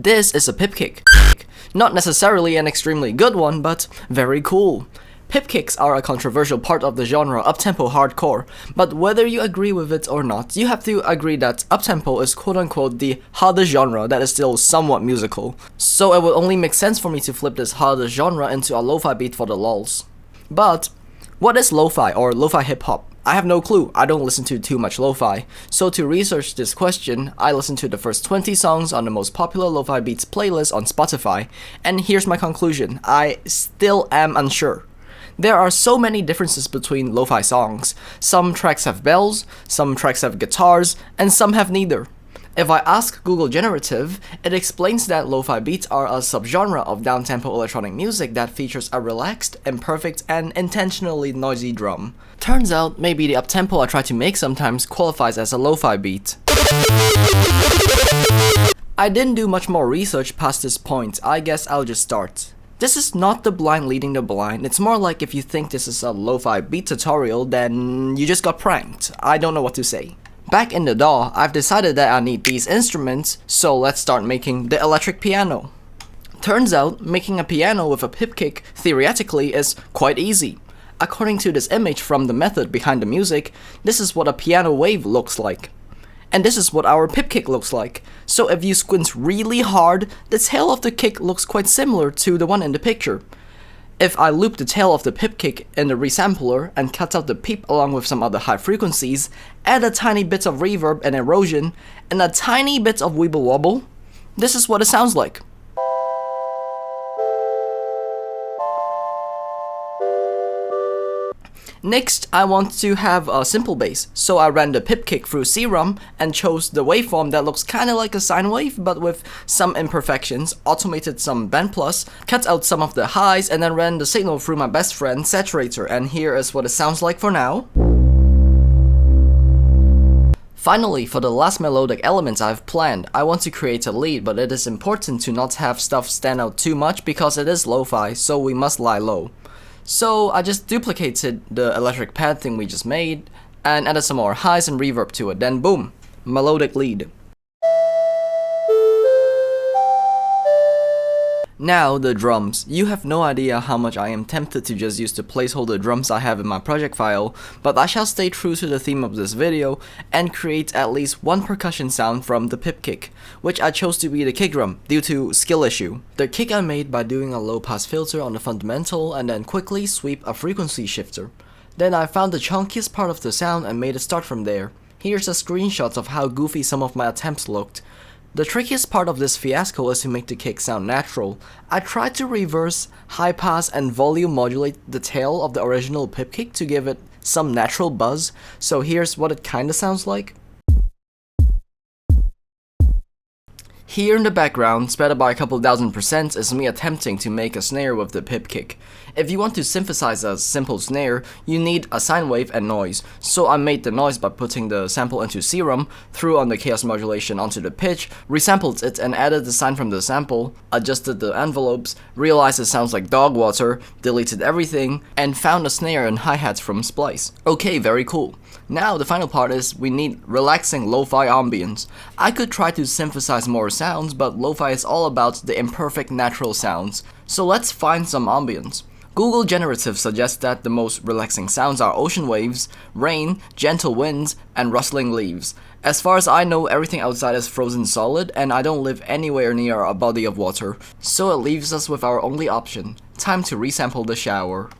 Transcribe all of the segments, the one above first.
This is a pip kick. Not necessarily an extremely good one, but very cool. Pip kicks are a controversial part of the genre uptempo hardcore, but whether you agree with it or not, you have to agree that uptempo is quote-unquote the harder genre that is still somewhat musical. So it would only make sense for me to flip this harder genre into a lo-fi beat for the lulz. But what is lo-fi or lo-fi hip-hop? I have no clue, I don't listen to too much lo-fi. So to research this question, I listened to the first 20 songs on the most popular lo-fi beats playlist on Spotify, and here's my conclusion, I still am unsure. There are so many differences between lo-fi songs. Some tracks have bells, some tracks have guitars, and some have neither. If I ask Google Generative, it explains that lo-fi beats are a subgenre of downtempo electronic music that features a relaxed, imperfect, and intentionally noisy drum. Turns out, maybe the uptempo I try to make sometimes qualifies as a lo-fi beat. I didn't do much more research past this point, I guess I'll just start. This is not the blind leading the blind, it's more like if you think this is a lo-fi beat tutorial, then you just got pranked. I don't know what to say. Back in the DAW, I've decided that I need these instruments, so let's start making the electric piano. Turns out, making a piano with a pip kick theoretically is quite easy. According to this image from the method behind the music, this is what a piano wave looks like. And this is what our pip kick looks like. So if you squint really hard, the tail of the kick looks quite similar to the one in the picture. If I loop the tail of the pip kick in the resampler and cut out the piep along with some other high frequencies, add a tiny bit of reverb and erosion, and a tiny bit of wibble wobble, this is what it sounds like. Next, I want to have a simple bass, so I ran the pip kick through Serum and chose the waveform that looks kinda like a sine wave but with some imperfections, automated some band plus, cut out some of the highs, and then ran the signal through my best friend Saturator, and here is what it sounds like for now. Finally, for the last melodic elements I've planned, I want to create a lead, but it is important to not have stuff stand out too much because it is lo-fi, so we must lie low. So I just duplicated the electric pad thing we just made and added some more highs and reverb to it, then boom, melodic lead. Now the drums. You have no idea how much I am tempted to just use the placeholder drums I have in my project file, but I shall stay true to the theme of this video and create at least one percussion sound from the pip kick, which I chose to be the kick drum due to skill issue. The kick I made by doing a low pass filter on the fundamental and then quickly sweep a frequency shifter. Then I found the chunkiest part of the sound and made it start from there. Here's a screenshot of how goofy some of my attempts looked. The trickiest part of this fiasco is to make the kick sound natural. I tried to reverse, high pass and volume modulate the tail of the original pip kick to give it some natural buzz, so here's what it kinda sounds like. Here in the background, sped up by a couple thousand%, is me attempting to make a snare with the pip kick. If you want to synthesize a simple snare, you need a sine wave and noise, so I made the noise by putting the sample into Serum, threw on the chaos modulation onto the pitch, resampled it and added the sine from the sample, adjusted the envelopes, realized it sounds like dog water, deleted everything, and found a snare and hi-hats from Splice. Okay, very cool. Now the final part is we need relaxing lo-fi ambience. I could try to synthesize more sounds, but lo-fi is all about the imperfect natural sounds. So let's find some ambience. Google Generative suggests that the most relaxing sounds are ocean waves, rain, gentle winds, and rustling leaves. As far as I know, everything outside is frozen solid, and I don't live anywhere near a body of water. So it leaves us with our only option. Time to resample the shower.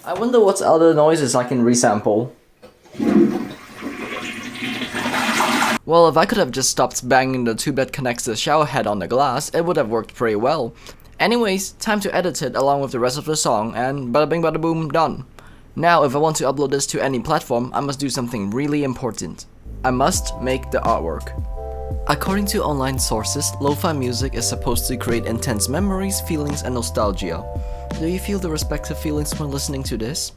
I wonder what other noises I can resample. Well, if I could have just stopped banging the tube that connects the shower head on the glass, it would have worked pretty well. Anyways, time to edit it along with the rest of the song, and bada bing bada boom, done. Now, if I want to upload this to any platform, I must do something really important. I must make the artwork. According to online sources, lo-fi music is supposed to create intense memories, feelings, and nostalgia. Do you feel the respective feelings when listening to this?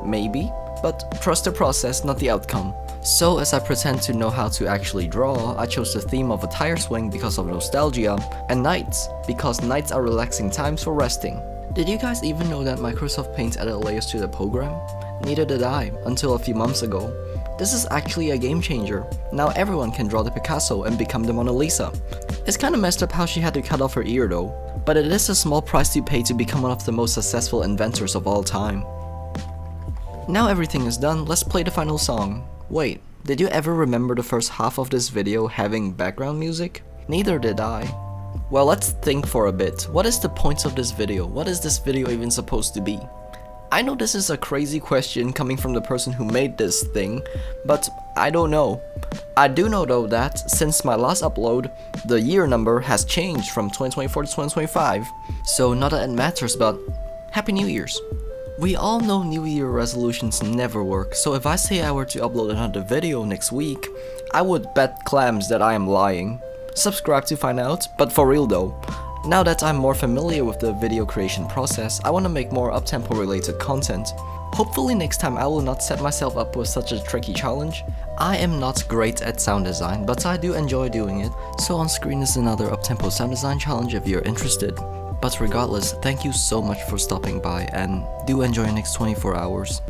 Maybe, but trust the process, not the outcome. So as I pretend to know how to actually draw, I chose the theme of a tire swing because of nostalgia, and nights, because nights are relaxing times for resting. Did you guys even know that Microsoft Paint added layers to the program? Neither did I, until a few months ago. This is actually a game changer. Now everyone can draw the Picasso and become the Mona Lisa. It's kinda messed up how she had to cut off her ear though, but it is a small price to pay to become one of the most successful inventors of all time. Now everything is done, let's play the final song. Wait, did you ever remember the first half of this video having background music? Neither did I. Well, let's think for a bit. What is the point of this video? What is this video even supposed to be? I know this is a crazy question coming from the person who made this thing, but I don't know. I do know though that since my last upload, the year number has changed from 2024 to 2025. So not that it matters, but Happy New Year's. We all know New Year resolutions never work, so if I say I were to upload another video next week, I would bet clams that I am lying. Subscribe to find out, but for real though. Now that I'm more familiar with the video creation process, I want to make more uptempo related content. Hopefully next time I will not set myself up with such a tricky challenge. I am not great at sound design, but I do enjoy doing it, so on screen is another uptempo sound design challenge if you're interested. But regardless, thank you so much for stopping by and do enjoy the next 24 hours.